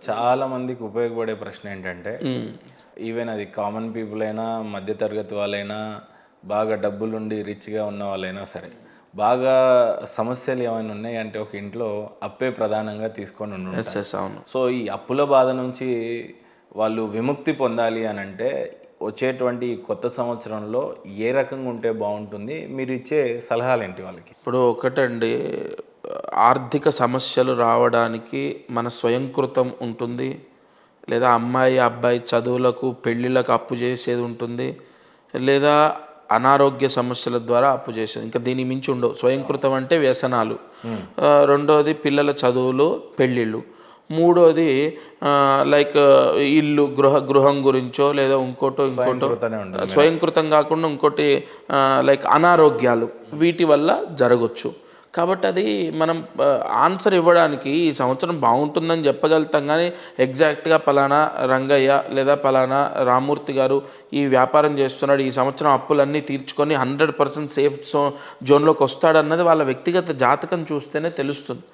చాలా మందికి ఉపయోగపడే ప్రశ్న ఏంటంటే, హ్మ్. ఈవెన్ అది కామన్ పీపుల్ అయినా, మధ్యతరగతి వాళ్ళైనా, బాగా డబ్బులుండి రిచ్‌గా ఉన్న వాళ్ళైనా సరే, బాగా సమస్యలు ఏమైనా ఉన్నాయంటే ఒక ఇంట్లో అప్పే ప్రధానంగా తీసుకొని యెస్. ఉండుంటారు. యెస్. అవును. సో, ఈ అప్పుల బాధ నుంచి వాళ్ళు విముక్తి పొందాలి అనంటే, వచ్చేటువంటి ఈ కొత్త సంవత్సరంలో ఏ రకంగా ఉంటే బావుంటుంది? మీరిచ్చే సలహాలేంటి వాళ్ళకి? ఇప్పుడు ఒకటండి, ఆర్థిక సమస్యలు రావడానికి మన స్వయంకృతం ఉంటుంది. లేదా అమ్మాయి, అబ్బాయి చదువులకు, పెళ్ళిళ్ళకు అప్పు చేసేది ఉంటుంది. లేదా అనారోగ్య సమస్యల ద్వారా అప్పు చేసేది. ఇంకా దీనికి మించి ఉండవు. స్వయంకృతం అంటే వ్యసనాలు. రెండోది పిల్లల చదువులు, పెళ్ళిళ్ళు. మూడోది లైక్ ఇల్లు, గృహం గురించో లేదా ఇంకోటో స్వయంకృతనే ఉంటుంది. స్వయంకృతం కాకుండా ఇంకోటి లైక్ అనారోగ్యాలు వీటి వల్ల జరగచ్చు. కాబట్టి అది మనం ఆన్సర్ ఇవ్వడానికి ఈ సంవత్సరం బాగుంటుందని చెప్పగలుగుతాం, కానీ ఎగ్జాక్ట్గా పలానా రంగయ్య లేదా పలానా రామూర్తి గారు ఈ వ్యాపారం చేస్తున్నాడు, ఈ సంవత్సరం అప్పులన్నీ తీర్చుకొని 100% సేఫ్ జోన్లోకి వస్తాడన్నది వాళ్ళ వ్యక్తిగత జాతకం చూస్తేనే తెలుస్తుంది.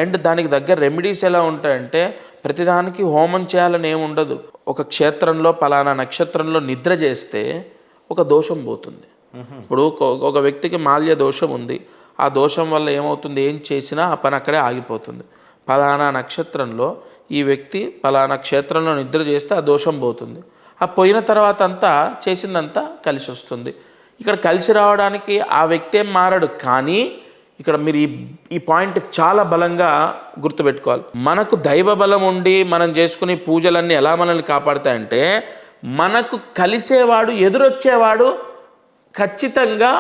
అండ్ దానికి దగ్గర రెమెడీస్ ఎలా ఉంటాయంటే, ప్రతిదానికి హోమం చేయాలని ఏమి ఉండదు. ఒక క్షేత్రంలో పలానా నక్షత్రంలో నిద్ర చేస్తే ఒక దోషం పోతుంది. ఇప్పుడు ఒక వ్యక్తికి మాల్య దోషం ఉంది. ఆ దోషం వల్ల ఏమవుతుంది, ఏం చేసినా ఆ పని అక్కడే ఆగిపోతుంది. పలానా నక్షత్రంలో ఈ వ్యక్తి పలానా క్షేత్రంలో నిద్ర చేస్తే ఆ దోషం పోతుంది. ఆ పోయిన తర్వాత అంతా చేసిందంతా కలిసి వస్తుంది. ఇక్కడ కలిసి రావడానికి ఆ వ్యక్తి ఏం మారడు, కానీ ఇక్కడ మీరు ఈ పాయింట్ చాలా బలంగా గుర్తుపెట్టుకోవాలి. మనకు దైవ బలం ఉండి మనం చేసుకునే పూజలన్నీ ఎలా మనల్ని కాపాడుతాయంటే, మనకు కలిసేవాడు, ఎదురొచ్చేవాడు ఖచ్చితంగా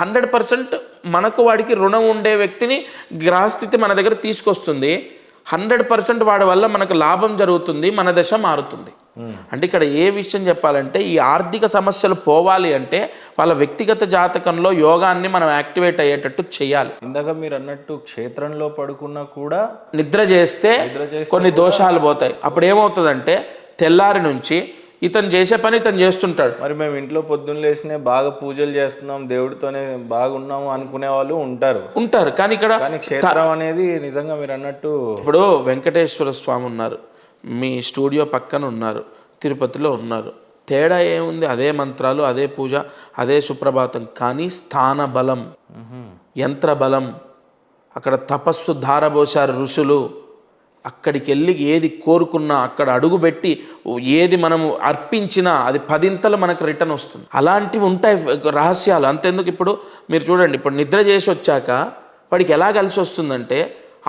100% మనకు వాడికి రుణం ఉండే వ్యక్తిని గ్రహస్థితి మన దగ్గర తీసుకొస్తుంది. 100% వాడి వల్ల మనకు లాభం జరుగుతుంది, మన దశ మారుతుంది. అంటే ఇక్కడ ఏ విషయం చెప్పాలంటే, ఈ ఆర్థిక సమస్యలు పోవాలి అంటే వాళ్ళ వ్యక్తిగత జాతకంలో యోగాన్ని మనం యాక్టివేట్ అయ్యేటట్టు చేయాలి. ఇందాక మీరు అన్నట్టు క్షేత్రంలో పడుకున్నా కూడా నిద్ర చేస్తే కొన్ని దోషాలు పోతాయి. అప్పుడు ఏమవుతుందంటే, తెల్లారి నుంచి ఇతను చేసే పని ఇతను చేస్తుంటాడు. మరి మేము ఇంట్లో పొద్దున్న లేచినే బాగా పూజలు చేస్తున్నాం, దేవుడితోనే బాగున్నాము అనుకునే వాళ్ళు ఉంటారు. కానీ ఇక్కడ క్షేత్రం అనేది నిజంగా మీరు అన్నట్టు, ఇప్పుడు వెంకటేశ్వర స్వామి ఉన్నారు, మీ స్టూడియో పక్కన ఉన్నారు, తిరుపతిలో ఉన్నారు. తేడా ఏముంది? అదే మంత్రాలు, అదే పూజ, అదే సుప్రభాతం. కానీ స్థాన బలం, యంత్ర బలం, అక్కడ తపస్సు ధారబోసారు ఋషులు. అక్కడికి వెళ్ళి ఏది కోరుకున్నా, అక్కడ అడుగుపెట్టి ఏది మనము అర్పించినా అది 10 మనకు రిటర్న్ వస్తుంది. అలాంటివి ఉంటాయి రహస్యాలు. అంతెందుకు, ఇప్పుడు మీరు చూడండి, ఇప్పుడు నిద్ర చేసి వచ్చాక వాడికి ఎలా కలిసి వస్తుందంటే,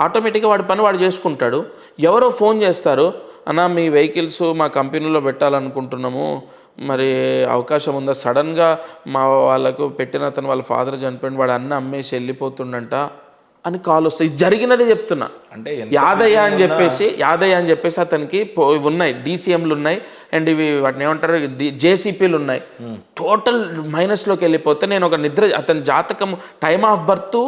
ఆటోమేటిక్గా వాడి పని వాడు చేసుకుంటాడు. ఎవరో ఫోన్ చేస్తారు, అన్న మీ వెహికల్స్ మా కంపెనీలో పెట్టాలనుకుంటున్నాము, మరి అవకాశం ఉందా? సడన్గా మా వాళ్ళకు పెట్టిన అతను వాళ్ళ ఫాదర్ చనిపోయింది, వాడు అన్న అమ్మేసి వెళ్ళిపోతుండంట అని కాల్ వస్తాయి. ఇది జరిగినదే చెప్తున్నా. అంటే యాదయ్య అని చెప్పేసి అతనికి ఉన్నాయి, డీసీఎంలు ఉన్నాయి, అండ్ ఇవి వాటిని ఏమంటారు, జేసీపీలు ఉన్నాయి. టోటల్ మైనస్లోకి వెళ్ళిపోతే, నేను ఒక అతని జాతకం time of birth,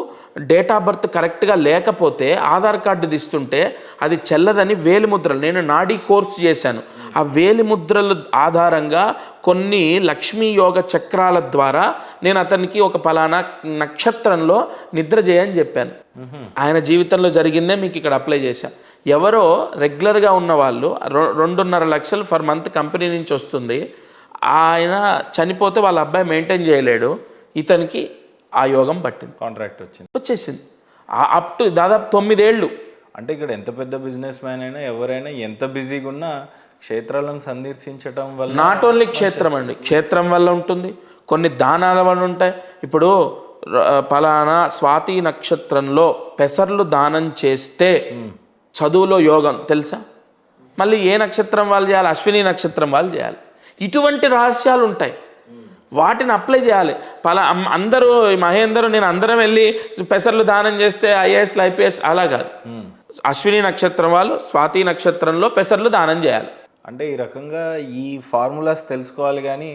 date of birth కరెక్ట్గా లేకపోతే ఆధార్ కార్డు తీస్తుంటే అది చెల్లదని వేలిముద్రలు, నేను నాడీ కోర్స్ చేశాను, ఆ వేలిముద్రల ఆధారంగా కొన్ని లక్ష్మీ యోగ చక్రాల ద్వారా నేను అతనికి ఒక పలానా నక్షత్రంలో నిద్ర చేయని చెప్పాను. ఆయన జీవితంలో జరిగిందే మీకు ఇక్కడ అప్లై చేశాను. ఎవరో రెగ్యులర్గా ఉన్న వాళ్ళు 2.5 లక్షలు ఫర్ మంత్ కంపెనీ నుంచి వస్తుంది, ఆయన చనిపోతే వాళ్ళ అబ్బాయి మెయింటైన్ చేయలేడు, ఇతనికి ఆ యోగం పట్టింది, కాంట్రాక్ట్ వచ్చేసింది. అప్ టు దాదాపు 9 ఏళ్ళు. అంటే ఇక్కడ ఎంత పెద్ద బిజినెస్ మ్యాన్ అయినా, ఎవరైనా ఎంత బిజీగా ఉన్నా క్షేత్రాలను సందర్శించడం వల్ల, నాట్ ఓన్లీ క్షేత్రం అండి, క్షేత్రం వల్ల ఉంటుంది, కొన్ని దానాల వల్ల ఉంటాయి. ఇప్పుడు పలానా స్వాతి నక్షత్రంలో పెసర్లు దానం చేస్తే చదువులో యోగం తెలుసా? మళ్ళీ ఏ నక్షత్రం వాళ్ళు చేయాలి? అశ్విని నక్షత్రం వాళ్ళు చేయాలి. ఇటువంటి రహస్యాలు ఉంటాయి, వాటిని అప్లై చేయాలి. అందరూ మహేందరు నేను అందరం వెళ్ళి పెసర్లు దానం చేస్తే ఐఏఎస్లు ఐపీఎస్ అలా కాదు. అశ్విని నక్షత్రం వాళ్ళు స్వాతి నక్షత్రంలో పెసర్లు దానం చేయాలి. అంటే ఈ రకంగా ఈ ఫార్ములాస్ తెలుసుకోవాలి, కానీ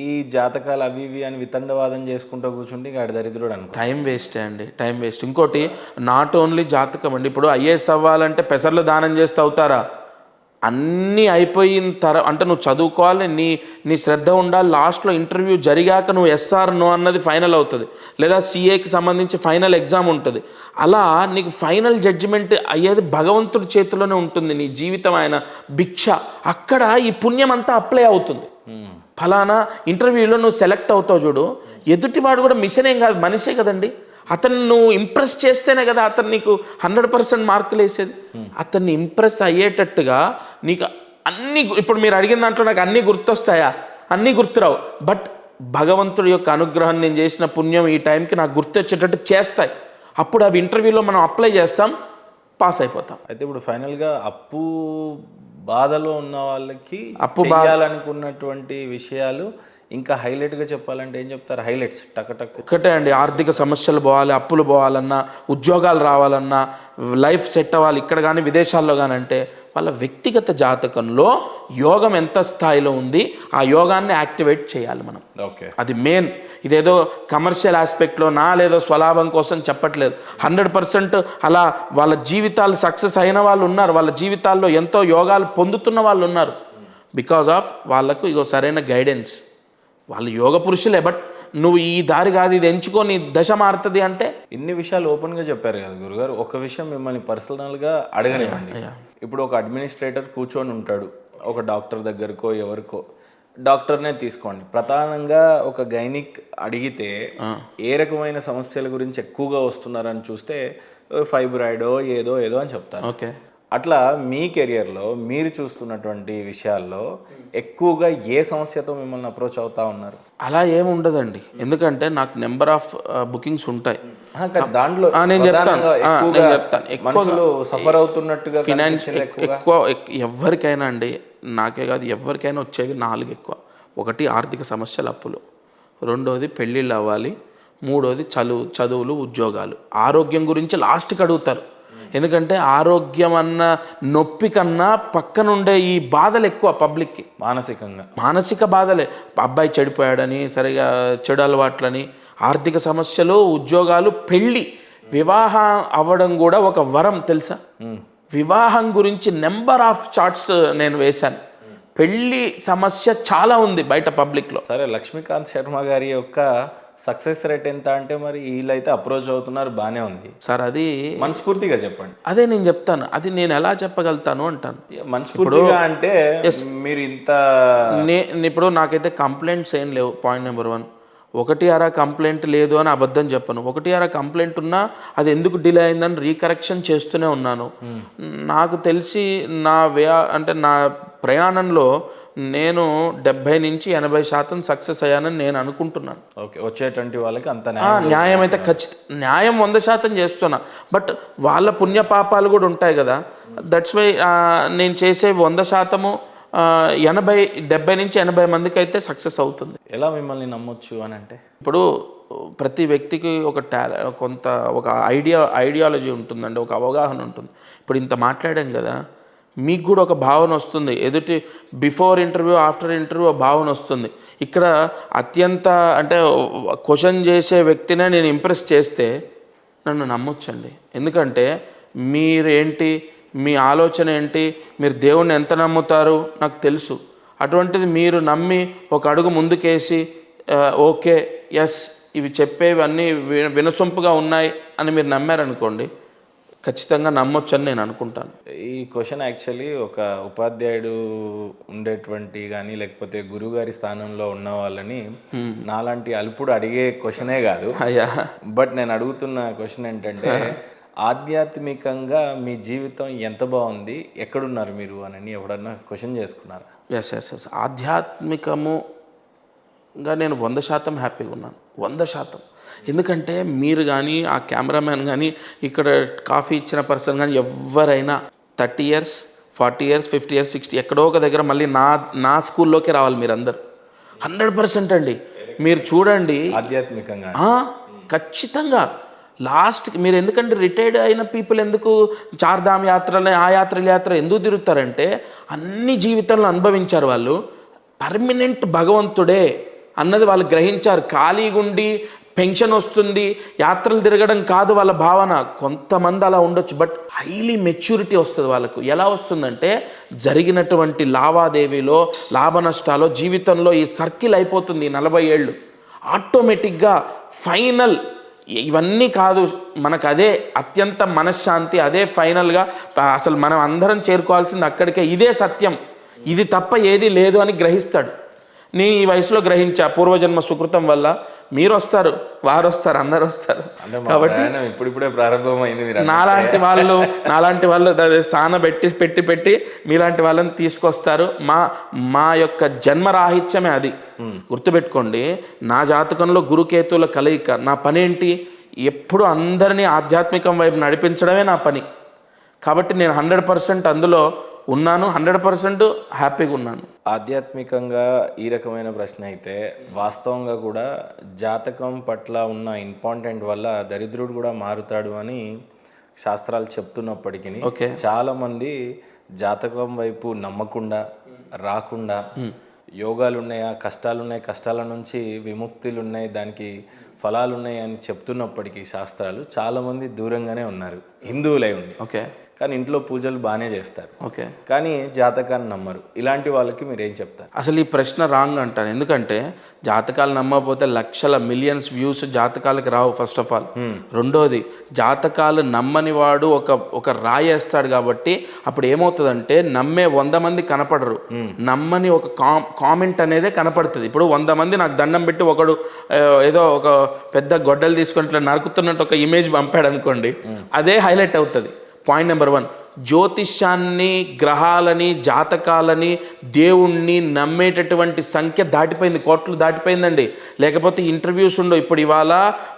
ఈ జాతకాలు అవి ఇవి అని వితండవాదం చేసుకుంటూ కూర్చుంటే ఇంకా దరిద్రుడు అనుకో, టైం వేస్టే అండి, టైం వేస్ట్. ఇంకోటి నాట్ ఓన్లీ జాతకం అండి, ఇప్పుడు ఐఏఎస్ అవ్వాలంటే పెసర్లు దానం చేస్తే అవుతారా? అన్నీ అయిపోయిన అంటే నువ్వు చదువుకోవాలి, నీ శ్రద్ధ ఉండాలి, లాస్ట్లో ఇంటర్వ్యూ జరిగాక నువ్వు ఎస్ఆర్ నో అన్నది ఫైనల్ అవుతుంది, లేదా సిఏకి సంబంధించి ఫైనల్ ఎగ్జామ్ ఉంటుంది. అలా నీకు ఫైనల్ జడ్జిమెంట్ అయ్యేది భగవంతుడి చేతిలోనే ఉంటుంది. నీ జీవితం ఆయన భిక్ష. అక్కడ ఈ పుణ్యం అంతా అప్లై అవుతుంది. ఫలానా ఇంటర్వ్యూలో నువ్వు సెలెక్ట్ అవుతావు చూడు, ఎదుటివాడు కూడా మిషన్ ఏం కాదు, మనిషే కదండి. అతన్ని నువ్వు ఇంప్రెస్ చేస్తేనే కదా అతను నీకు 100% మార్కులు వేసేది. అతన్ని ఇంప్రెస్ అయ్యేటట్టుగా నీకు అన్నీ, ఇప్పుడు మీరు అడిగిన దాంట్లో నాకు అన్నీ గుర్తొస్తాయా? అన్నీ గుర్తురావు. బట్ భగవంతుడి యొక్క అనుగ్రహం, నేను చేసిన పుణ్యం ఈ టైంకి నాకు గుర్తొచ్చేటట్టు చేస్తాయి. అప్పుడు అవి ఇంటర్వ్యూలో మనం అప్లై చేస్తాం, పాస్ అయిపోతాం. అయితే ఇప్పుడు ఫైనల్గా అప్పు బాధలో ఉన్న వాళ్ళకి చేయాలనుకున్నటువంటి విషయాలు ఇంకా హైలైట్గా చెప్పాలంటే ఏం చెప్తారు? హైలైట్స్ టక్ ఒకటే అండి, ఆర్థిక సమస్యలు పోవాలి, అప్పులు పోవాలన్నా, ఉద్యోగాలు రావాలన్నా, లైఫ్ సెట్ అవ్వాలి ఇక్కడ కానీ విదేశాల్లో కానీ అంటే వాళ్ళ వ్యక్తిగత జాతకంలో యోగం ఎంత స్థాయిలో ఉంది, ఆ యోగాన్ని యాక్టివేట్ చేయాలి మనం. ఓకే, అది మెయిన్. ఇదేదో కమర్షియల్ ఆస్పెక్ట్లో లేదో స్వలాభం కోసం చెప్పట్లేదు. 100% అలా వాళ్ళ జీవితాలు సక్సెస్ అయిన వాళ్ళు ఉన్నారు, వాళ్ళ జీవితాల్లో ఎంతో యోగాలు పొందుతున్న వాళ్ళు ఉన్నారు. బికాజ్ ఆఫ్ వాళ్ళకు ఇగో సరైన గైడెన్స్. వాళ్ళు యోగ పురుషులే, బట్ నువ్వు ఈ దారి కాదు, ఇది ఎంచుకొని దశ మారుతుంది అంటే. ఇన్ని విషయాలు ఓపెన్గా చెప్పారు కదా గురుగారు. ఒక విషయం మిమ్మల్ని పర్సనల్గా అడగనివ్వండి. ఇప్పుడు ఒక అడ్మినిస్ట్రేటర్ కూర్చొని ఉంటాడు, ఒక డాక్టర్ దగ్గరకో ఎవరికో, డాక్టర్నే తీసుకోండి. ప్రధానంగా ఒక గైనిక్ అడిగితే ఏ రకమైన సమస్యల గురించి ఎక్కువగా వస్తున్నారని చూస్తే ఫైబ్రాయిడో ఏదో అని చెప్తారు. ఓకే, అట్లా మీ కెరియర్లో మీరు చూస్తున్నటువంటి విషయాల్లో ఎక్కువగా ఏ సమస్యతో మిమ్మల్ని అప్రోచ్ అవుతా ఉన్నారు? అలా ఏమి ఉండదండి, ఎందుకంటే నాకు నెంబర్ ఆఫ్ బుకింగ్స్ ఉంటాయి. దాంట్లో నేను చెప్తాను మనుషులు సఫర్ అవుతున్నట్టుగా ఫినాన్షియల్ ఎక్కువ ఎవరికైనా అండి, నాకే కాదు ఎవరికైనా వచ్చేవి 4 ఎక్కువ. ఒకటి ఆర్థిక సమస్యలు, అప్పులు. రెండోది పెళ్ళిళ్ళు అవ్వాలి. మూడోది చదువులు, ఉద్యోగాలు. ఆరోగ్యం గురించి లాస్ట్కి అడుగుతారు, ఎందుకంటే ఆరోగ్యం అన్న నొప్పి కన్నా పక్కనుండే ఈ బాధలు ఎక్కువ పబ్లిక్కి. మానసిక బాధలే. అబ్బాయి చెడిపోయాడని, సరిగా చెడు అలవాట్లని, ఆర్థిక సమస్యలు, ఉద్యోగాలు, పెళ్ళి, వివాహం అవ్వడం కూడా ఒక వరం తెలుసా? వివాహం గురించి నెంబర్ ఆఫ్ చార్ట్స్ నేను వేశాను. పెళ్ళి సమస్య చాలా ఉంది బయట పబ్లిక్లో. సరే, లక్ష్మీకాంత్ శర్మ గారి యొక్క సక్సెస్ రేట్ ఎంత అంటే మరి వీళ్ళైతే అప్రోచ్ అవుతున్నారు, బాగానే ఉంది సార్. అది మనస్ఫూర్తిగా చెప్పండి. అదే నేను చెప్తాను, అది నేను ఎలా చెప్పగలుగుతాను అంటాను. మనస్ఫూర్తిగా అంటే మీరు ఇంత ఇప్పుడు నాకైతే కంప్లైంట్స్ ఏం లేవు. Point number 1. 1 కంప్లైంట్ లేదు అని అబద్ధం చెప్పను. 1 కంప్లైంట్ ఉన్నా అది ఎందుకు డిలే అయిందని రీకరెక్షన్ చేస్తూనే ఉన్నాను. నాకు తెలిసి నా ప్రయాణంలో నేను 70 నుంచి 80% సక్సెస్ అయ్యానని నేను అనుకుంటున్నాను. ఓకే, వచ్చేటువంటి వాళ్ళకి అంత న్యాయం అయితే న్యాయం 100% చేస్తున్నా. బట్ వాళ్ళ పుణ్యపాపాలు కూడా ఉంటాయి కదా. దట్స్ వై నేను చేసే 100% 70 నుంచి 80 మందికి అయితే సక్సెస్ అవుతుంది. ఎలా మిమ్మల్ని నమ్మొచ్చు అని అంటే, ఇప్పుడు ప్రతి వ్యక్తికి ఒక ఐడియాలజీ ఉంటుందండి, ఒక అవగాహన ఉంటుంది. ఇప్పుడు ఇంత మాట్లాడాం కదా, మీకు కూడా ఒక భావన వస్తుంది. ఎదుటి బిఫోర్ ఇంటర్వ్యూ, ఆఫ్టర్ ఇంటర్వ్యూ భావన వస్తుంది. ఇక్కడ అత్యంత క్వశ్చన్ చేసే వ్యక్తినే నేను ఇంప్రెస్ చేస్తే నన్ను నమ్మొచ్చండి. ఎందుకంటే మీరేంటి, మీ ఆలోచన ఏంటి, మీరు దేవుణ్ణి ఎంత నమ్ముతారు నాకు తెలుసు. అటువంటిది మీరు నమ్మి ఒక అడుగు ముందుకేసి ఓకే ఎస్ ఇవి చెప్పేవి అన్నీ వినసొంపుగా ఉన్నాయి అని మీరు నమ్మారనుకోండి, ఖచ్చితంగా నమ్మొచ్చని నేను అనుకుంటాను. ఈ క్వశ్చన్ యాక్చువల్లీ ఒక ఉపాధ్యాయుడు ఉండేటువంటి కానీ లేకపోతే గురువుగారి స్థానంలో ఉన్న వాళ్ళని నాలాంటి అల్పుడు అడిగే క్వశ్చనే కాదు. బట్ నేను అడుగుతున్న క్వశ్చన్ ఏంటంటే, ఆధ్యాత్మికంగా మీ జీవితం ఎంత బాగుంది, ఎక్కడున్నారు మీరు అని ఎవడన్నా క్వశ్చన్ చేసుకున్నారా? ఎస్ ఆధ్యాత్మికముగా నేను 100% హ్యాపీగా ఉన్నాను. 100%. ఎందుకంటే మీరు కానీ, ఆ కెమెరామ్యాన్ కానీ, ఇక్కడ కాఫీ ఇచ్చిన పర్సన్ కానీ, ఎవరైనా 30 years, 40 years, 50 years, 60 ఎక్కడో ఒక దగ్గర మళ్ళీ నా స్కూల్లోకి రావాలి మీరందరూ. 100% అండి. మీరు చూడండి, ఆధ్యాత్మికంగా ఖచ్చితంగా లాస్ట్కి మీరు ఎందుకంటే రిటైర్డ్ అయిన పీపుల్ ఎందుకు చార్ధామ్ యాత్రలు, ఆ యాత్ర ఎందుకు తిరుగుతారంటే అన్ని జీవితంలో అనుభవించారు వాళ్ళు. పర్మనెంట్ భగవంతుడే అన్నది వాళ్ళు గ్రహించారు. ఖాళీగుండి పెన్షన్ వస్తుంది, యాత్రలు తిరగడం కాదు వాళ్ళ భావన. కొంతమంది అలా ఉండొచ్చు, బట్ హైలీ మెచ్యూరిటీ వస్తుంది వాళ్ళకు. ఎలా వస్తుందంటే జరిగినటువంటి లావాదేవీలో లాభ నష్టాలో జీవితంలో ఈ సర్కిల్ అయిపోతుంది 40 ఏళ్ళు. ఆటోమేటిక్గా ఫైనల్ ఇవన్నీ కాదు, మనకు అదే అత్యంత మనశ్శాంతి, అదే ఫైనల్గా అసలు మనం అందరం చేరుకోవాల్సింది అక్కడికే. ఇదే సత్యం, ఇది తప్ప ఏది లేదు అని గ్రహిస్తాడు. నీ ఈ వయసులో గ్రహించా, పూర్వజన్మ సుకృతం వల్ల మీరు వస్తారు, వారు వస్తారు, అందరు వస్తారు. కాబట్టి ఇప్పుడిప్పుడే ప్రారంభమైంది. నాలాంటి వాళ్ళు సాన పెట్టి మీలాంటి వాళ్ళని తీసుకొస్తారు. మా యొక్క జన్మరాహిత్యమే అది. గుర్తుపెట్టుకోండి, నా జాతకంలో గురుకేతుల కలయిక. నా పని ఏంటి? ఎప్పుడు అందరినీ ఆధ్యాత్మికం వైపు నడిపించడమే నా పని. కాబట్టి నేను 100% అందులో ఉన్నాను, 100% హ్యాపీగా ఉన్నాను. ఆధ్యాత్మికంగా ఈ రకమైన ప్రశ్న అయితే వాస్తవంగా కూడా జాతకం పట్ల ఉన్న ఇంపార్టెంట్ వల్ల దరిద్రుడు కూడా మారుతాడు అని శాస్త్రాలు చెప్తున్నప్పటికీ చాలామంది జాతకం వైపు నమ్మకుండా రాకుండా యోగాలు ఉన్నాయా, కష్టాలు ఉన్నాయి, కష్టాల నుంచి విముక్తులు ఉన్నాయి, దానికి ఫలాలు ఉన్నాయి అని చెప్తున్నప్పటికీ శాస్త్రాలు చాలామంది దూరంగానే ఉన్నారు, హిందువులై ఉండి. కానీ ఇంట్లో పూజలు బాగానే చేస్తారు, కానీ జాతకాన్ని నమ్మరు. ఇలాంటి వాళ్ళకి మీరు ఏం చెప్తారు? అసలు ఈ ప్రశ్న రాంగ్ అంటాను. ఎందుకంటే జాతకాలు నమ్మకపోతే లక్షల మిలియన్స్ వ్యూస్ జాతకాలకి రావు ఫస్ట్ ఆఫ్ ఆల్. రెండోది, జాతకాలు నమ్మని వాడు ఒక రాయేస్తాడు. కాబట్టి అప్పుడు ఏమవుతుందంటే నమ్మే 100 మంది కనపడరు, నమ్మని ఒక కామెంట్ అనేదే కనపడుతుంది. ఇప్పుడు 100 మంది నాకు దండం పెట్టి ఒకడు ఏదో ఒక పెద్ద గొడ్డలు తీసుకొని ఇట్లా నరుకుతున్నట్టు ఒక ఇమేజ్ పంపాడు అనుకోండి, అదే హైలైట్ అవుతుంది. పాయింట్ నెంబర్ 1, జ్యోతిష్యాన్ని, గ్రహాలని, జాతకాలని, దేవుణ్ణి నమ్మేటటువంటి సంఖ్య దాటిపోయింది, కోట్లు దాటిపోయిందండి. లేకపోతే ఇంటర్వ్యూస్ ఉండవు. ఇప్పుడు ఇవాళ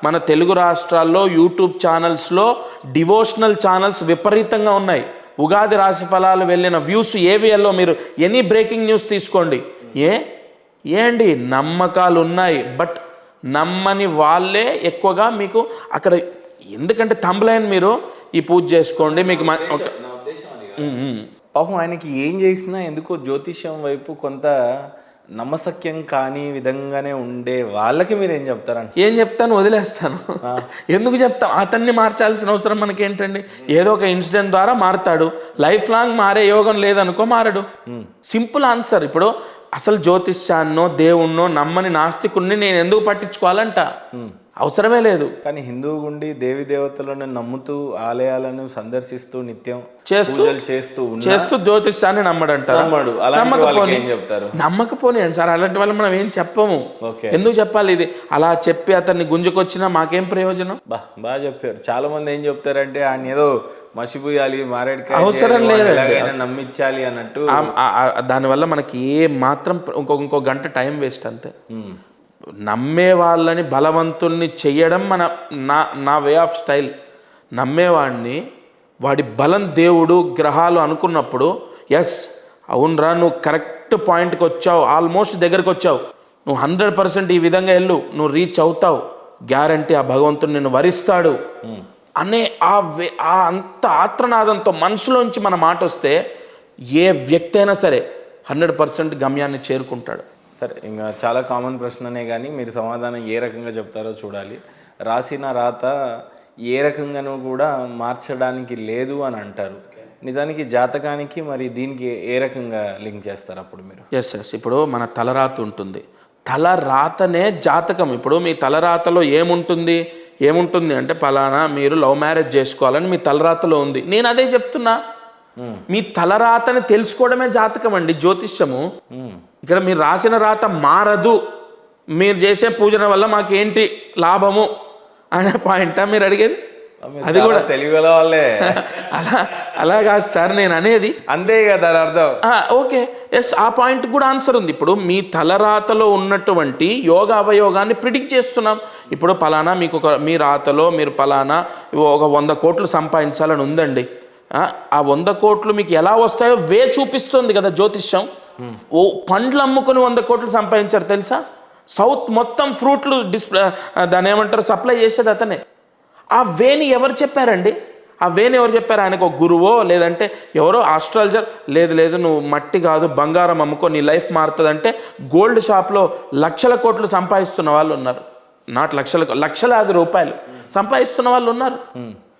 మన తెలుగు రాష్ట్రాల్లో యూట్యూబ్ ఛానల్స్లో డివోషనల్ ఛానల్స్ విపరీతంగా ఉన్నాయి. ఉగాది రాశి ఫలాలు వెళ్ళిన వ్యూస్ ఏవిఎల్లో మీరు ఎనీ బ్రేకింగ్ న్యూస్ తీసుకోండి, ఏంటి నమ్మకాలు ఉన్నాయి, బట్ నమ్మని వాళ్ళే ఎక్కువగా మీకు అక్కడ. ఎందుకంటే థంబ్లైన్ మీరు ఈ పూజ చేసుకోండి మీకు పాపం ఆయనకి ఏం చేసినా ఎందుకో జ్యోతిష్యం వైపు కొంత నమ్మశక్యం కాని విధంగానే ఉండే వాళ్ళకి మీరు ఏం చెప్తారంటే? ఏం చెప్తాను, వదిలేస్తాను. ఎందుకు చెప్తాం? అతన్ని మార్చాల్సిన అవసరం మనకేంటండి? ఏదో ఒక ఇన్సిడెంట్ ద్వారా మారుతాడు, లైఫ్ లాంగ్ మారే యోగం లేదనుకో మారడు. Simple answer. ఇప్పుడు అసలు జ్యోతిష్యాన్నో దేవుణ్ణో నమ్మని నాస్తికుణ్ణి నేను ఎందుకు పట్టించుకోవాలంట? అవసరమే లేదు. కానీ హిందువు గుండి దేవి దేవతలను నమ్ముతూ ఆలయాలను సందర్శిస్తూ నిత్యం చేస్తూ జ్యోతిష్యాన్ని నమ్మడంటారు. నమ్మకపోని సార్ అలాంటి వాళ్ళు మనం ఏం చెప్పము. ఎందుకు చెప్పాలి? ఇది అలా చెప్పి అతన్ని గుంజుకొచ్చినా మాకేం ప్రయోజనం? బాగా చెప్పారు. చాలా మంది ఏం చెప్తారంటే ఆయన ఏదో మసిపోయాలి, మారేడుకాయ అవసరం లేదు, నమ్మించాలి అన్నట్టు. దానివల్ల మనకి ఏ మాత్రం ఇంకో గంట టైం వేస్ట్ అంతే. నమ్మే వాళ్ళని బలవంతుల్ని చెయ్యడం నా వే ఆఫ్ స్టైల్. నమ్మేవాడిని వాడి బలం దేవుడు గ్రహాలు అనుకున్నప్పుడు ఎస్ అవునరా నువ్వు కరెక్ట్ పాయింట్కి వచ్చావు, ఆల్మోస్ట్ దగ్గరికి వచ్చావు, నువ్వు 100% ఈ విధంగా వెళ్ళు, నువ్వు రీచ్ అవుతావు, గ్యారంటీ ఆ భగవంతుడు నిన్ను వరిస్తాడు అనే ఆ అంత ఆత్రనాదంతో మనసులోంచి మన మాట వస్తే ఏ వ్యక్తి అయినా సరే 100% గమ్యాన్ని చేరుకుంటాడు. సరే, ఇంకా చాలా కామన్ ప్రశ్ననే కానీ మీరు సమాధానం ఏ రకంగా చెప్తారో చూడాలి. రాసిన రాత ఏ రకంగానూ కూడా మార్చడానికి లేదు అని అంటారు. నిజానికి జాతకానికి మరి దీనికి ఏ రకంగా లింక్ చేస్తారు అప్పుడు మీరు? ఎస్ ఇప్పుడు మన తలరాత ఉంటుంది, తలరాతనే జాతకం. ఇప్పుడు మీ తలరాతలో ఏముంటుంది అంటే పలానా మీరు లవ్ మ్యారేజ్ చేసుకోవాలని మీ తలరాతలో ఉంది. నేను అదే చెప్తున్నా, మీ తలరాతని తెలుసుకోవడమే జాతకం అండి, జ్యోతిష్యము. ఇక్కడ మీరు రాసిన రాత మారదు, మీరు చేసే పూజన వల్ల మాకేంటి లాభము అనే పాయింటా మీరు అడిగేది? అది కూడా తెలివిగల వాళ్ళే. అలా కాదు సార్ నేను అనేది. అంతే కదా అర్థం. ఓకే, ఎస్, ఆ పాయింట్ కూడా ఆన్సర్ ఉంది. ఇప్పుడు మీ తలరాతలో ఉన్నటువంటి యోగ అవయోగాన్ని ప్రిడిక్ట్ చేస్తున్నాం. ఇప్పుడు పలానా మీకు మీ రాతలో మీరు పలానా ఒక 100 కోట్లు సంపాదించాలని ఉందండి. ఆ 100 కోట్లు మీకు ఎలా వస్తాయో చూపిస్తుంది కదా జ్యోతిష్యం. పండ్లు అమ్ముకొని 100 కోట్లు సంపాదించారు తెలుసా? సౌత్ మొత్తం ఫ్రూట్లు దాన్ని ఏమంటారు సప్లై చేసేది అతనే. ఆ వేని ఎవరు చెప్పారండి? ఆ వేని ఎవరు చెప్పారు? ఆయనకు ఒక గురువో లేదంటే ఎవరో ఆస్ట్రాలజర్ లేదు నువ్వు మట్టి కాదు బంగారం అమ్ముకో నీ లైఫ్ మారుతుందంటే గోల్డ్ షాప్లో లక్షల కోట్లు సంపాదిస్తున్న వాళ్ళు ఉన్నారు. నాట్ లక్షలాది రూపాయలు సంపాదిస్తున్న వాళ్ళు ఉన్నారు.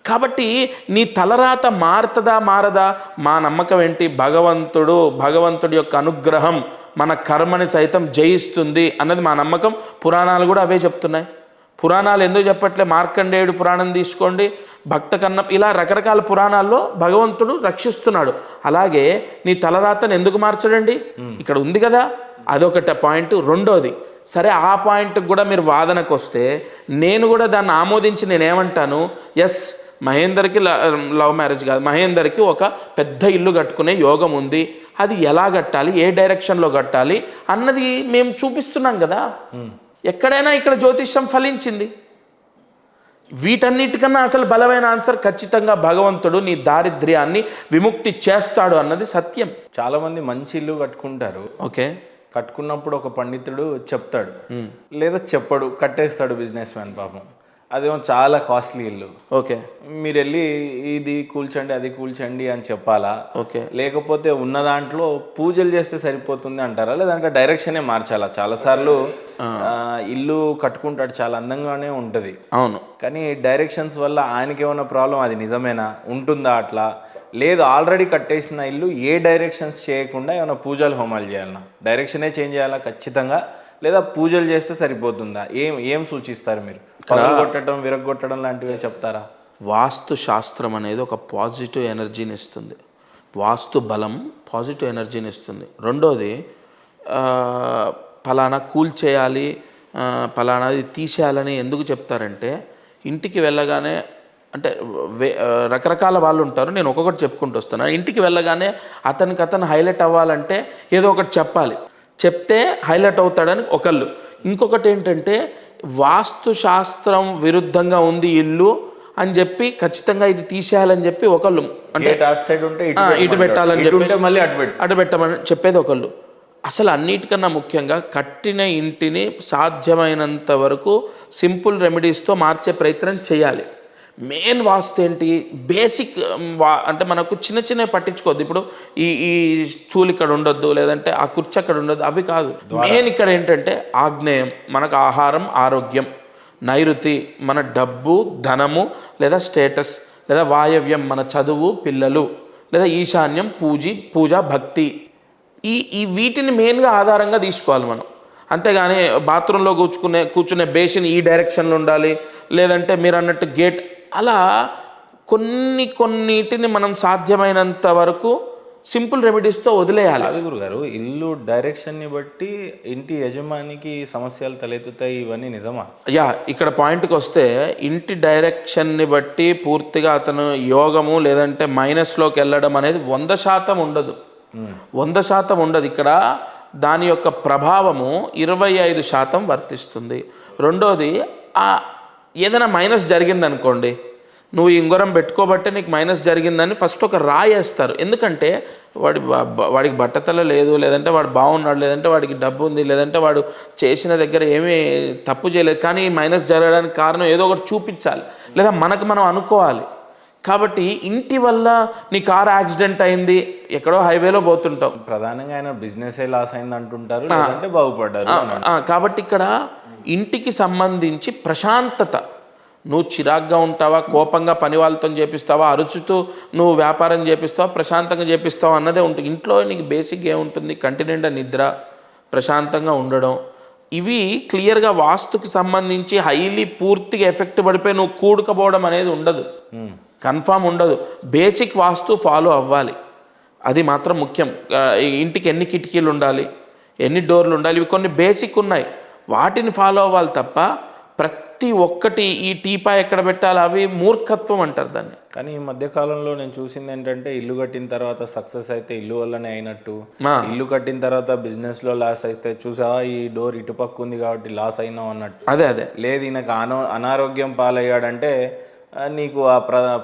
కాబట్టి నీ తలరాత మారుతుందా మారదా, మా నమ్మకం ఏంటి, భగవంతుడి యొక్క అనుగ్రహం మన కర్మని సైతం జయిస్తుంది అన్నది మా నమ్మకం. పురాణాలు కూడా అవే చెప్తున్నాయి. పురాణాలు ఎందుకు చెప్పట్లే, మార్కండేయుడు పురాణం తీసుకోండి, భక్త కన్నం, ఇలా రకరకాల పురాణాల్లో భగవంతుడు రక్షిస్తున్నాడు. అలాగే నీ తలరాతను ఎందుకు మార్చడండి, ఇక్కడ ఉంది కదా, అదొకటి పాయింట్. రెండోది, సరే ఆ పాయింట్కి కూడా మీరు వాదనకు వస్తే నేను కూడా దాన్ని ఆమోదించి నేనేమంటాను, ఎస్ మహేందర్కి లవ్ మ్యారేజ్ కాదు, మహేందర్కి ఒక పెద్ద ఇల్లు కట్టుకునే యోగం ఉంది, అది ఎలా కట్టాలి, ఏ డైరెక్షన్లో కట్టాలి అన్నది మేము చూపిస్తున్నాం కదా. ఎక్కడైనా ఇక్కడ జ్యోతిష్యం ఫలించింది. వీటన్నిటికన్నా అసలు బలమైన ఆన్సర్ ఖచ్చితంగా భగవంతుడు నీ దారిద్ర్యాన్ని విముక్తి చేస్తాడు అన్నది సత్యం. చాలామంది మంచి ఇల్లు కట్టుకుంటారు, ఓకే, కట్టుకున్నప్పుడు ఒక పండితుడు చెప్తాడు, లేదా చెప్పడు, కట్టేస్తాడు బిజినెస్ మ్యాన్ పాపం. అదేమో చాలా కాస్ట్లీ ఇల్లు. ఓకే, మీరు వెళ్ళి ఇది కూల్చండి అది కూల్చండి అని చెప్పాలా, ఓకే, లేకపోతే ఉన్న దాంట్లో పూజలు చేస్తే సరిపోతుంది అంటారా, లేదంటే డైరెక్షనే మార్చాలా? చాలాసార్లు ఇల్లు కట్టుకుంటాడు, చాలా అందంగానే ఉంటుంది, అవును, కానీ డైరెక్షన్స్ వల్ల ఆయనకి ఏమైనా ప్రాబ్లం, అది నిజమేనా, ఉంటుందా అట్లా? లేదు ఆల్రెడీ కట్టేసిన ఇల్లు ఏ డైరెక్షన్స్ చేయకుండా ఏమైనా పూజలు హోమాలు చేయాలన్నా, డైరెక్షనే చేంజ్ చేయాలా ఖచ్చితంగా, లేదా పూజలు చేస్తే సరిపోతుందా? ఏం సూచిస్తారు మీరు? కొట్టడం, విరగొట్టడం లాంటివి చెప్తారా? వాస్తు శాస్త్రం అనేది ఒక పాజిటివ్ ఎనర్జీని ఇస్తుంది, వాస్తు బలం పాజిటివ్ ఎనర్జీని ఇస్తుంది. రెండోది, ఫలానా కూల్చేయాలి, ఫలానాది తీసేయాలని ఎందుకు చెప్తారంటే, ఇంటికి వెళ్ళగానే అంటే రకరకాల వాళ్ళు ఉంటారు, నేను ఒక్కొక్కటి చెప్పుకుంటూ వస్తున్నాను. ఇంటికి వెళ్ళగానే అతను హైలైట్ అవ్వాలంటే ఏదో ఒకటి చెప్పాలి, చెప్తే హైలైట్ అవుతాడని ఒకళ్ళు. ఇంకొకటి ఏంటంటే, వాస్తు శాస్త్రం విరుద్ధంగా ఉంది ఇల్లు అని చెప్పి ఖచ్చితంగా ఇది తీసేయాలని చెప్పి ఒకళ్ళు, అంటే అటు సైడ్ ఉంటే ఇటు పెట్టాలని చెప్పి మళ్ళీ అటు పెట్టమని చెప్పేది ఒకళ్ళు. అసలు అన్నిటికన్నా ముఖ్యంగా కట్టిన ఇంటిని సాధ్యమైనంత వరకు సింపుల్ రెమెడీస్తో మార్చే ప్రయత్నం చేయాలి. మెయిన్ వాస్తు ఏంటి, బేసిక్ అంటే మనకు చిన్న పట్టించుకోవద్దు. ఇప్పుడు ఈ చూలు ఇక్కడ ఉండొద్దు, లేదంటే ఆ కుర్చీ అక్కడ ఉండొద్దు, అవి కాదు. మెయిన్ ఇక్కడ ఏంటంటే ఆగ్నేయం మనకు ఆహారం, ఆరోగ్యం, నైరుతి మన డబ్బు, ధనము లేదా స్టేటస్, లేదా వాయవ్యం మన చదువు, పిల్లలు, లేదా ఈశాన్యం పూజ, భక్తి. ఈ వీటిని మెయిన్గా ఆధారంగా తీసుకోవాలి మనం. అంతేగాని బాత్రూంలో కూర్చునే బేసిన్ ఈ డైరెక్షన్లో ఉండాలి, లేదంటే మీరు అన్నట్టు గేట్, అలా కొన్నిటిని మనం సాధ్యమైనంత వరకు సింపుల్ రెమెడీస్తో వదిలేయాలి. అది గురుగారు, ఇల్లు డైరెక్షన్ని బట్టి ఇంటి యజమానికి సమస్యలు తలెత్తుతాయి, ఇవన్నీ నిజమా? ఇక్కడ పాయింట్కి వస్తే, ఇంటి డైరెక్షన్ని బట్టి పూర్తిగా అతను యోగము లేదంటే మైనస్లోకి వెళ్ళడం అనేది 100% ఉండదు. 100% ఉండదు. ఇక్కడ దాని యొక్క ప్రభావము 25% వర్తిస్తుంది. రెండోది, ఏదైనా మైనస్ జరిగిందనుకోండి, నువ్వు ఇంగురం పెట్టుకోబట్టే నీకు మైనస్ జరిగిందని ఫస్ట్ ఒక రాయేస్తారు. ఎందుకంటే వాడికి బట్టతల లేదు, లేదంటే వాడు బాగున్నాడు, లేదంటే వాడికి డబ్బు ఉంది, లేదంటే వాడు చేసిన దగ్గర ఏమీ తప్పు చేయలేదు, కానీ మైనస్ జరగడానికి కారణం ఏదో ఒకటి చూపించాలి, లేదా మనం అనుకోవాలి. కాబట్టి ఇంటి వల్ల నీ కారు యాక్సిడెంట్ అయింది, ఎక్కడో హైవేలో పోతుంటావు, ప్రధానంగా ఆయన బిజినెస్ లాస్ అయింది అంటుంటారు, లేదంటే బాగుపడ్డారు. కాబట్టి ఇక్కడ ఇంటికి సంబంధించి ప్రశాంతత, నువ్వు చిరాగ్గా ఉంటావా, కోపంగా పని వాళ్ళతో చేపిస్తావా, అరుచుతూ నువ్వు వ్యాపారం చేపిస్తావా, ప్రశాంతంగా చేపిస్తావా అన్నదే ఉంటుంది. ఇంట్లో నీకు బేసిక్ ఏముంటుంది, కంటి నిండా నిద్ర, ప్రశాంతంగా ఉండడం, ఇవి క్లియర్గా వాస్తుకి సంబంధించి హైలీ పూర్తిగా ఎఫెక్ట్ పడిపోయి నువ్వు కూడుకపోవడం అనేది ఉండదు, కన్ఫామ్ ఉండదు. బేసిక్ వాస్తు ఫాలో అవ్వాలి, అది మాత్రం ముఖ్యం. ఇంటికి ఎన్ని కిటికీలు ఉండాలి, ఎన్ని డోర్లు ఉండాలి, ఇవి కొన్ని బేసిక్ ఉన్నాయి, వాటిని ఫాలో అవ్వాలి తప్ప ప్రతి ఒక్కటి ఈ టీపా ఎక్కడ పెట్టాలి అవి మూర్ఖత్వం అంటారు దాన్ని. కానీ ఈ మధ్యకాలంలో నేను చూసింది ఏంటంటే, ఇల్లు కట్టిన తర్వాత సక్సెస్ అయితే ఇల్లు వల్లనే అయినట్టు, ఇల్లు కట్టిన తర్వాత బిజినెస్లో లాస్ అయితే చూసావా ఈ డోర్ ఇటుపక్క ఉంది కాబట్టి లాస్ అయినావు అన్నట్టు. అదే లేదు, ఈయనకు అనారోగ్యం పాలయ్యాడంటే నీకు ఆ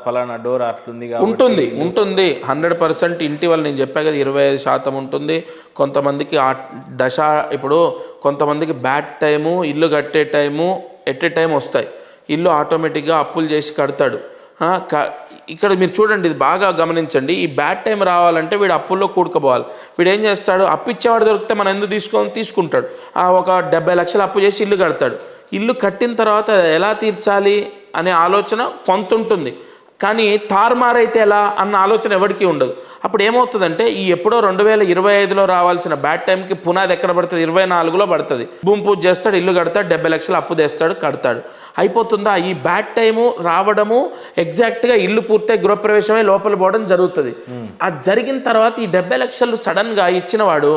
ఫలానా డోర్ అట్లుంది ఉంటుంది 100% ఇంటి వల్ల. నేను చెప్పా కదా 25% ఉంటుంది. కొంతమందికి ఆ దశ, ఇప్పుడు కొంతమందికి బ్యాడ్ టైము, ఇల్లు కట్టే టైము ఎట్ ఏ టైం వస్తాయి. ఇల్లు ఆటోమేటిక్గా అప్పులు చేసి కడతాడు, ఇక్కడ మీరు చూడండి, ఇది బాగా గమనించండి. ఈ బ్యాడ్ టైం రావాలంటే వీడు అప్పుల్లో కూడుకోపోవాలి. వీడు ఏం చేస్తాడు, అప్పు ఇచ్చేవాడు దొరికితే మనం ఎందుకు తీసుకుంటాడు. ఒక 70 లక్షలు అప్పు చేసి ఇల్లు కడతాడు. ఇల్లు కట్టిన తర్వాత ఎలా తీర్చాలి అనే ఆలోచన కొంత ఉంటుంది, కానీ తారుమారైతే ఎలా అన్న ఆలోచన ఎవరికీ ఉండదు. అప్పుడు ఏమవుతుందంటే ఈ ఎప్పుడో 2025లో రావాల్సిన బ్యాడ్ టైంకి పునాది ఎక్కడ పడుతుంది, 24లో పడుతుంది. భూమి పూజ చేస్తాడు, ఇల్లు కడతాడు, 70 లక్షలు అప్పు తెస్తాడు, కడతాడు. అయిపోతుందా? ఈ బ్యాడ్ టైము రావడము ఎగ్జాక్ట్గా ఇల్లు పూర్తయి గృహప్రవేశమై లోపల పోవడం జరుగుతుంది. అది జరిగిన తర్వాత ఈ 70 లక్షలు సడన్గా ఇచ్చినవాడు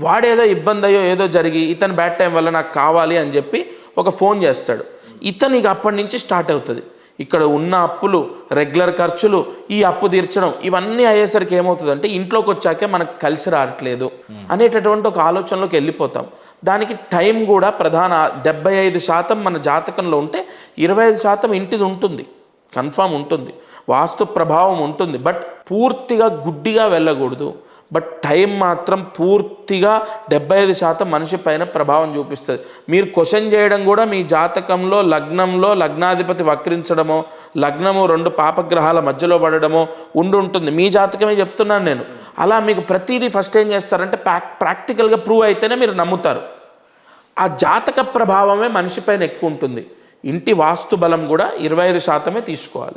వాడేదో ఇబ్బంది అయ్యో ఏదో జరిగి ఇతను బ్యాడ్ టైం వల్ల నాకు కావాలి అని చెప్పి ఒక ఫోన్ చేస్తాడు. ఇతనికి అప్పటి నుంచి స్టార్ట్ అవుతుంది. ఇక్కడ ఉన్న అప్పులు, రెగ్యులర్ ఖర్చులు, ఈ అప్పు తీర్చడం, ఇవన్నీ అయ్యేసరికి ఏమవుతుందంటే ఇంట్లోకి వచ్చాకే మనకు కలిసి రావట్లేదు అనేటటువంటి ఒక ఆలోచనలోకి వెళ్ళిపోతాం. దానికి టైం కూడా ప్రధాన. 75% మన జాతకంలో ఉంటే 25% ఇంటిది ఉంటుంది, కన్ఫామ్ ఉంటుంది, వాస్తు ప్రభావం ఉంటుంది. బట్ పూర్తిగా గుడ్డిగా వెళ్ళకూడదు. బట్ టైం మాత్రం పూర్తిగా 75% మనిషి పైన ప్రభావం చూపిస్తుంది. మీరు క్వశ్చన్ చేయడం కూడా మీ జాతకంలో లగ్నంలో లగ్నాధిపతి వక్రించడమో, లగ్నము 2 పాపగ్రహాల మధ్యలో పడడమో ఉంటుంది. మీ జాతకమే చెప్తున్నాను నేను. అలా మీకు ప్రతిదీ ఫస్ట్ ఏం చేస్తారంటే ప్రాక్టికల్గా ప్రూవ్ అయితేనే మీరు నమ్ముతారు. ఆ జాతక ప్రభావమే మనిషి పైన ఎక్కువ ఉంటుంది. ఇంటి వాస్తు బలం కూడా 25% తీసుకోవాలి.